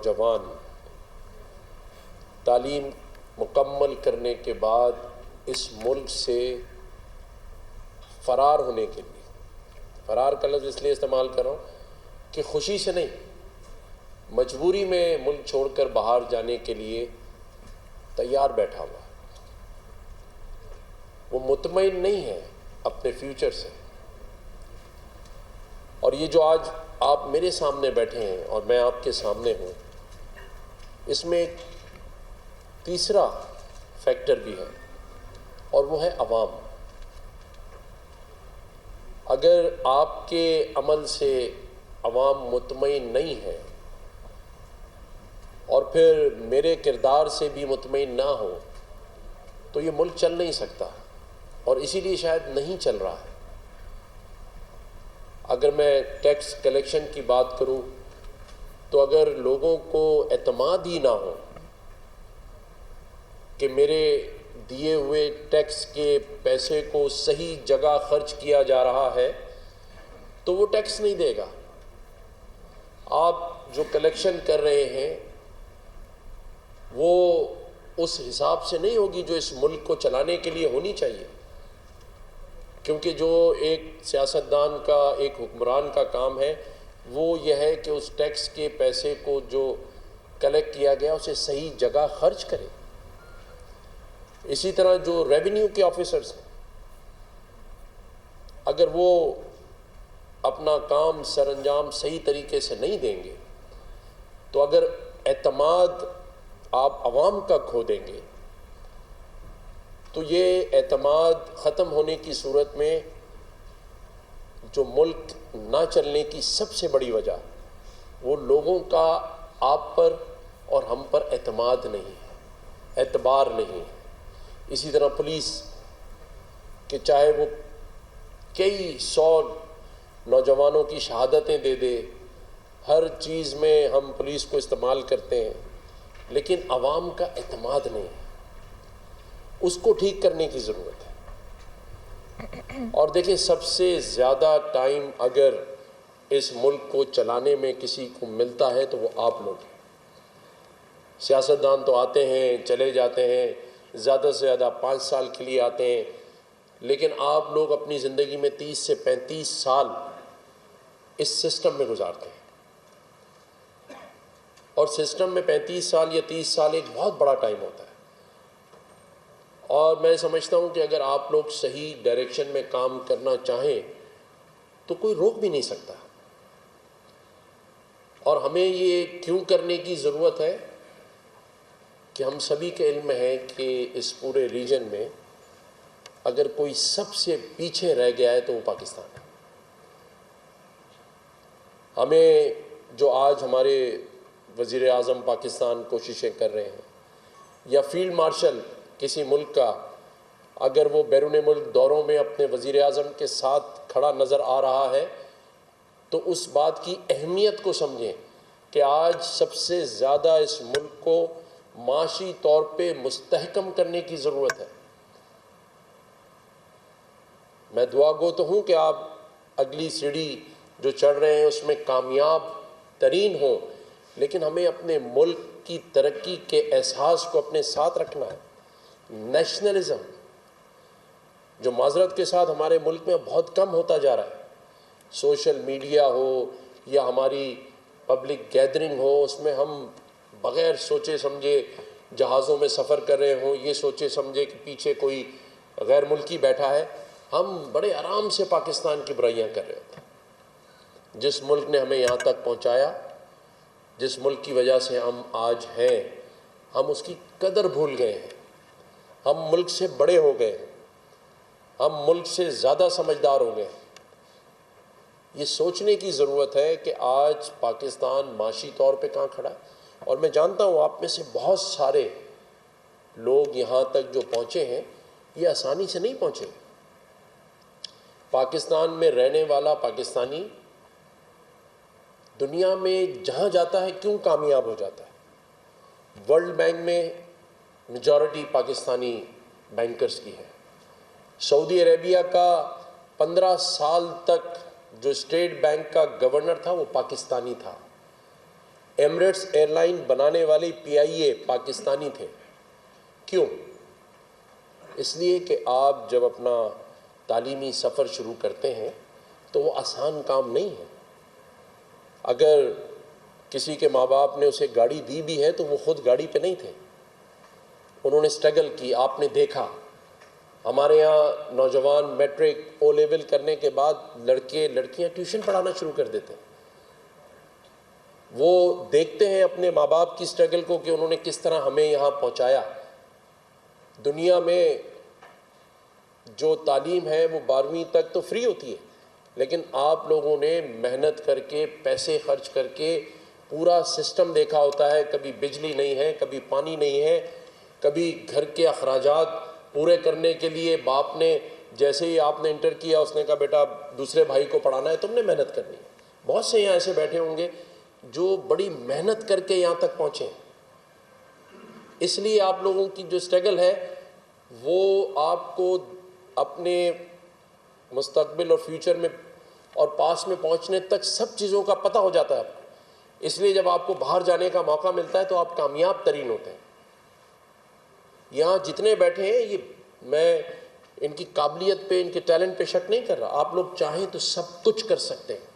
نوجوان تعلیم مکمل کرنے کے بعد اس ملک سے فرار ہونے کے لیے، فرار کا لفظ اس لیے استعمال کر رہا ہوں کہ خوشی سے نہیں، مجبوری میں ملک چھوڑ کر باہر جانے کے لیے تیار بیٹھا ہوا ہے۔ وہ مطمئن نہیں ہے اپنے فیوچر سے، اور یہ جو آج آپ میرے سامنے بیٹھے ہیں اور میں آپ کے سامنے ہوں، اس میں ایک تیسرا فیکٹر بھی ہے، اور وہ ہے عوام۔ اگر آپ کے عمل سے عوام مطمئن نہیں ہے اور پھر میرے کردار سے بھی مطمئن نہ ہو تو یہ ملک چل نہیں سکتا، اور اسی لیے شاید نہیں چل رہا ہے۔ اگر میں ٹیکس کلیکشن کی بات کروں تو اگر لوگوں کو اعتماد ہی نہ ہو کہ میرے دیے ہوئے ٹیکس کے پیسے کو صحیح جگہ خرچ کیا جا رہا ہے تو وہ ٹیکس نہیں دے گا۔ آپ جو کلیکشن کر رہے ہیں وہ اس حساب سے نہیں ہوگی جو اس ملک کو چلانے کے لیے ہونی چاہیے، کیونکہ جو ایک سیاستدان کا، ایک حکمران کا کام ہے وہ یہ ہے کہ اس ٹیکس کے پیسے کو جو کلیکٹ کیا گیا اسے صحیح جگہ خرچ کرے۔ اسی طرح جو ریونیو کے آفیسرز ہیں، اگر وہ اپنا کام سر انجام صحیح طریقے سے نہیں دیں گے تو اگر اعتماد آپ عوام کا کھو دیں گے تو یہ اعتماد ختم ہونے کی صورت میں جو ملک نہ چلنے کی سب سے بڑی وجہ وہ لوگوں کا آپ پر اور ہم پر اعتماد نہیں ہے، اعتبار نہیں ہے۔ اسی طرح پولیس کہ چاہے وہ کئی سو نوجوانوں کی شہادتیں دے دے، ہر چیز میں ہم پولیس کو استعمال کرتے ہیں، لیکن عوام کا اعتماد نہیں ہے، اس کو ٹھیک کرنے کی ضرورت ہے۔ اور دیکھیں سب سے زیادہ ٹائم اگر اس ملک کو چلانے میں کسی کو ملتا ہے تو وہ آپ لوگ ہیں۔ سیاستدان تو آتے ہیں چلے جاتے ہیں، زیادہ سے زیادہ 5 سال کے لیے آتے ہیں، لیکن آپ لوگ اپنی زندگی میں 30 سے 35 سال اس سسٹم میں گزارتے ہیں، اور سسٹم میں 35 سال یا 30 سال ایک بہت بڑا ٹائم ہوتا ہے۔ اور میں سمجھتا ہوں کہ اگر آپ لوگ صحیح ڈائریکشن میں کام کرنا چاہیں تو کوئی روک بھی نہیں سکتا۔ اور ہمیں یہ کیوں کرنے کی ضرورت ہے کہ ہم سبھی کے علم میں ہے کہ اس پورے ریجن میں اگر کوئی سب سے پیچھے رہ گیا ہے تو وہ پاکستان ہے۔ ہمیں جو آج ہمارے وزیر اعظم پاکستان کوششیں کر رہے ہیں، یا فیلڈ مارشل کسی ملک کا اگر وہ بیرون ملک دوروں میں اپنے وزیر اعظم کے ساتھ کھڑا نظر آ رہا ہے تو اس بات کی اہمیت کو سمجھیں کہ آج سب سے زیادہ اس ملک کو معاشی طور پہ مستحکم کرنے کی ضرورت ہے۔ میں دعا گو تو ہوں کہ آپ اگلی سیڑھی جو چڑھ رہے ہیں اس میں کامیاب ترین ہوں، لیکن ہمیں اپنے ملک کی ترقی کے احساس کو اپنے ساتھ رکھنا ہے۔ نیشنلزم جو معذرت کے ساتھ ہمارے ملک میں بہت کم ہوتا جا رہا ہے، سوشل میڈیا ہو یا ہماری پبلک گیدرنگ ہو، اس میں ہم بغیر سوچے سمجھے جہازوں میں سفر کر رہے ہوں، یہ سوچے سمجھے کہ پیچھے کوئی غیر ملکی بیٹھا ہے، ہم بڑے آرام سے پاکستان کی برائیاں کر رہے ہوتے ہیں۔ جس ملک نے ہمیں یہاں تک پہنچایا، جس ملک کی وجہ سے ہم آج ہیں، ہم اس کی قدر بھول گئے ہیں۔ ہم ملک سے بڑے ہو گئے ہیں، ہم ملک سے زیادہ سمجھدار ہو گئے ہیں۔ یہ سوچنے کی ضرورت ہے کہ آج پاکستان معاشی طور پہ کہاں کھڑا ہے۔ اور میں جانتا ہوں آپ میں سے بہت سارے لوگ یہاں تک جو پہنچے ہیں یہ آسانی سے نہیں پہنچے۔ پاکستان میں رہنے والا پاکستانی دنیا میں جہاں جاتا ہے کیوں کامیاب ہو جاتا ہے؟ ورلڈ بینک میں میجورٹی پاکستانی بینکرز کی ہے۔ سعودی عربیہ کا 15 سال تک جو اسٹیٹ بینک کا گورنر تھا وہ پاکستانی تھا۔ ایمریٹس ایئر لائن بنانے والے PIA پاکستانی تھے. کیوں؟ اس لیے کہ آپ جب اپنا تعلیمی سفر شروع کرتے ہیں تو وہ آسان کام نہیں ہے. اگر کسی کے ماں باپ نے اسے گاڑی دی بھی ہے تو وہ خود گاڑی پہ نہیں تھے, انہوں نے اسٹرگل کی. آپ نے دیکھا ہمارے یہاں نوجوان میٹرک او لیول کرنے کے بعد لڑکے لڑکیاں ٹیوشن پڑھانا شروع کر دیتے ہیں. وہ دیکھتے ہیں اپنے ماں باپ کی اسٹرگل کو کہ انہوں نے کس طرح ہمیں یہاں پہنچایا. دنیا میں جو تعلیم ہے وہ 12ویں تک تو فری ہوتی ہے, لیکن آپ لوگوں نے محنت کر کے پیسے خرچ کر کے پورا سسٹم دیکھا ہوتا ہے. کبھی بجلی نہیں ہے, کبھی پانی نہیں ہے, کبھی گھر کے اخراجات پورے کرنے کے لیے باپ نے جیسے ہی آپ نے انٹر کیا اس نے کہا بیٹا دوسرے بھائی کو پڑھانا ہے, تم نے محنت کرنی ہے. بہت سے یہاں ایسے بیٹھے ہوں گے جو بڑی محنت کر کے یہاں تک پہنچے ہیں. اس لیے آپ لوگوں کی جو اسٹرگل ہے وہ آپ کو اپنے مستقبل اور فیوچر میں اور پاس میں پہنچنے تک سب چیزوں کا پتہ ہو جاتا ہے آپ کو. اس لیے جب آپ کو باہر جانے کا موقع ملتا ہے تو آپ کامیاب ترین ہوتے ہیں. یہاں جتنے بیٹھے ہیں یہ میں ان کی قابلیت پہ ان کے ٹیلنٹ پہ شک نہیں کر رہا. آپ لوگ چاہیں تو سب کچھ کر سکتے ہیں.